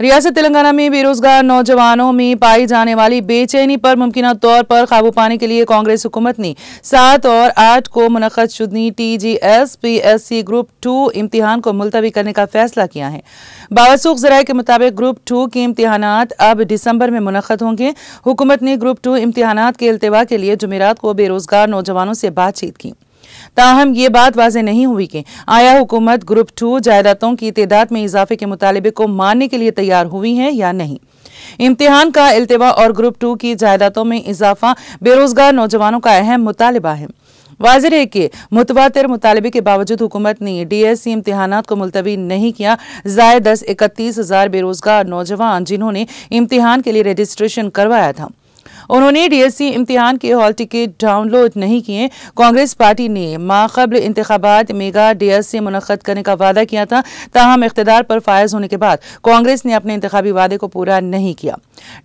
रियासत तेलंगाना में बेरोजगार नौजवानों में पाई जाने वाली बेचैनी पर मुमकिन तौर पर काबू पाने के लिए कांग्रेस हुकूमत ने 7 और 8 को मुनक़द शुदनी TGS-PSC ग्रुप 2 इम्तिहान को मुलतवी करने का फैसला किया है। बावसूख ज़राए के मुताबिक ग्रुप 2 के इम्तिहानात अब दिसंबर में मुनक़द होंगे। हुकूमत ने ग्रुप 2 इम्तिहानात के इल्तिवा के लिए जुमेरात को बेरोजगार नौजवानों से बातचीत की। ताहम ये बात वाज़ेह नहीं हुई कि आया हुकूमत ग्रुप 2 जायदादों की तादाद में इजाफे के मुतालबे को मानने के लिए तैयार हुई है या नहीं। इम्तिहान का इल्तिवा और ग्रुप 2 की जायदादों में इजाफा बेरोजगार नौजवानों का अहम मुतालबा है। वाज़ेह है कि मुतवातिर मुतालबे के बावजूद हुकूमत ने DSC इम्तिहानात को मुलतवी नहीं किया। ज़ायद 31,000 बेरोजगार नौजवान जिन्होंने इम्तिहान के लिए रजिस्ट्रेशन करवाया था, उन्होंने DSC इम्तिहान के हॉल टिकट डाउनलोड नहीं किए। कांग्रेस पार्टी ने माक़ब्ल इंतखाबात मेगा DSC मुनक़द करने का वादा किया था, ताहम इख्तिदार पर फायज होने के बाद कांग्रेस ने अपने इंतखाबी वादे को पूरा नहीं किया।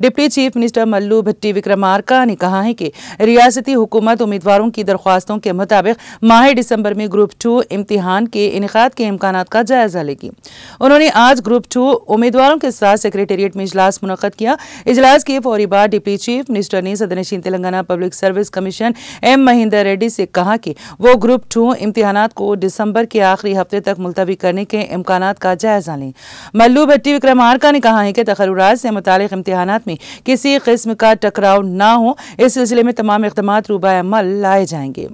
डिप्टी चीफ मिनिस्टर मल्लू भट्टी विक्रमार्का ने कहा है कि रियासती हुकूमत उम्मीदवारों की दरख्वास्तों के मुताबिक माह दिसंबर में ग्रुप 2 इम्तिहान के इनेकाद के इम्कानात का जायजा लेगी। उन्होंने आज ग्रुप 2 उम्मीदवारों के साथ सेक्रेटेरिएट में इजलास मुनक़द किया। इजलास के फौरी बाद डिप्टी चीफ मिनिस्टर ने सदरनशीन Telangana Public Service Commission M Mahender Reddy से कहा कि वो ग्रुप 2 इम्तिहानात को दिसंबर के आखिरी हफ्ते तक मुलतवी करने के इम्कानात का जायजा लें। मल्लू भट्टी विक्रमार्का ने कहा है कि तकर्रुरात से मुतालिक इम्तिहानात में किसी किस्म का टकराव ना हो, इस सिलसिले में तमाम इक़दामात रूबाए अमल लाए जाएंगे।